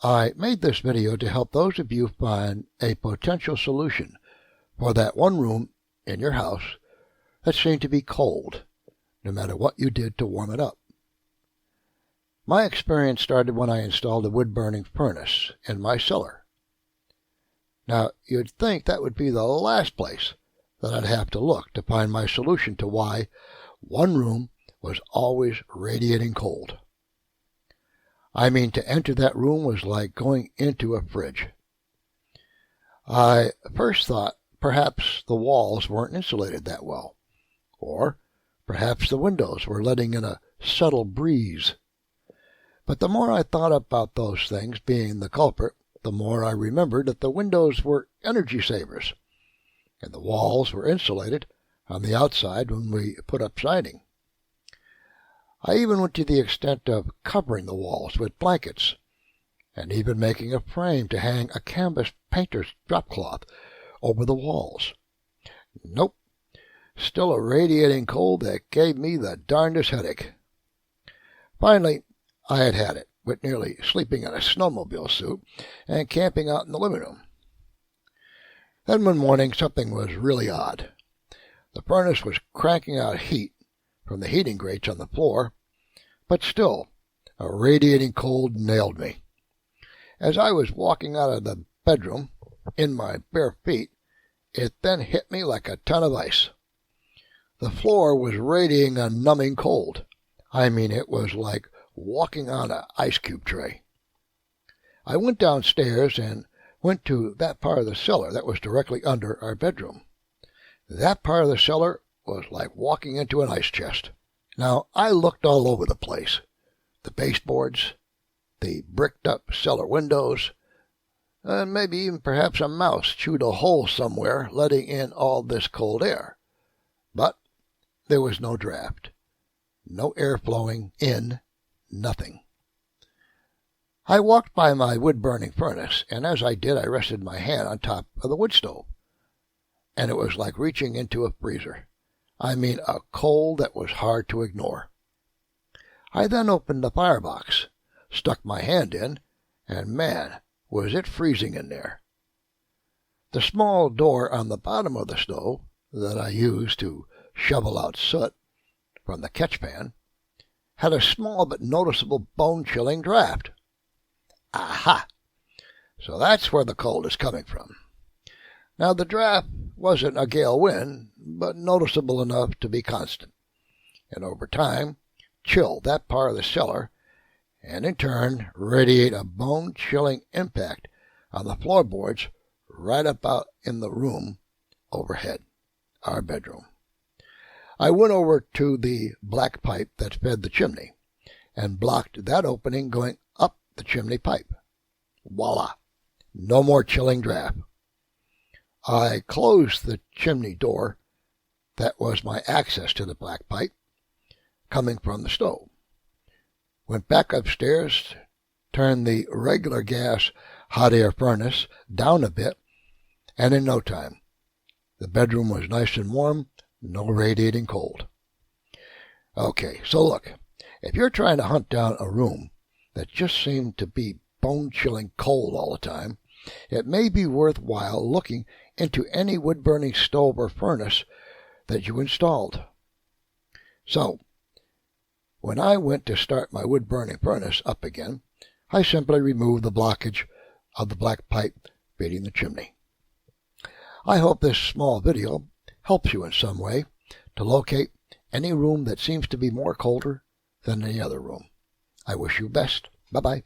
I made this video to help those of you find a potential solution for that one room in your house that seemed to be cold, no matter what you did to warm it up. My experience started when I installed a wood-burning furnace in my cellar. Now, you'd think that would be the last place that I'd have to look to find my solution to why one room was always radiating cold. I mean, to enter that room was like going into a fridge. I first thought perhaps the walls weren't insulated that well, or perhaps the windows were letting in a subtle breeze. But the more I thought about those things being the culprit, the more I remembered that the windows were energy savers, and the walls were insulated on the outside when we put up siding. I even went to the extent of covering the walls with blankets, and even making a frame to hang a canvas painter's dropcloth over the walls. Nope, still a radiating cold that gave me the darndest headache. Finally, I had it, with nearly sleeping in a snowmobile suit and camping out in the living room. Then one morning something was really odd. The furnace was cranking out heat from the heating grates on the floor, but still, a radiating cold nailed me. As I was walking out of the bedroom in my bare feet, it then hit me like a ton of ice. The floor was radiating a numbing cold. I mean, it was like walking on an ice cube tray. I went downstairs and went to that part of the cellar that was directly under our bedroom. That part of the cellar was like walking into an ice chest. Now, I looked all over the place. The baseboards, the bricked-up cellar windows, and maybe even perhaps a mouse chewed a hole somewhere, letting in all this cold air. But there was no draft, no air flowing in, nothing. I walked by my wood-burning furnace, and as I did, I rested my hand on top of the wood stove, and it was like reaching into a freezer. I mean, a cold that was hard to ignore. I then opened the firebox, stuck my hand in, and man, was it freezing in there. The small door on the bottom of the stove that I used to shovel out soot from the catchpan had a small but noticeable bone-chilling draft. Aha! So that's where the cold is coming from. Now, the draft wasn't a gale wind, but noticeable enough to be constant, and over time chill that part of the cellar, and in turn radiate a bone-chilling impact on the floorboards right about in the room overhead, our bedroom. I went over to the black pipe that fed the chimney and blocked that opening going up the chimney pipe. Voila! No more chilling draft. I closed the chimney door that was my access to the black pipe coming from the stove. Went back upstairs, turned the regular gas hot air furnace down a bit, and in no time, the bedroom was nice and warm, no radiating cold. Okay, so look, if you're trying to hunt down a room that just seemed to be bone-chilling cold all the time, it may be worthwhile looking into any wood-burning stove or furnace that you installed. So, when I went to start my wood-burning furnace up again, I simply removed the blockage of the black pipe feeding the chimney. I hope this small video helps you in some way to locate any room that seems to be more colder than any other room. I wish you best. Bye-bye.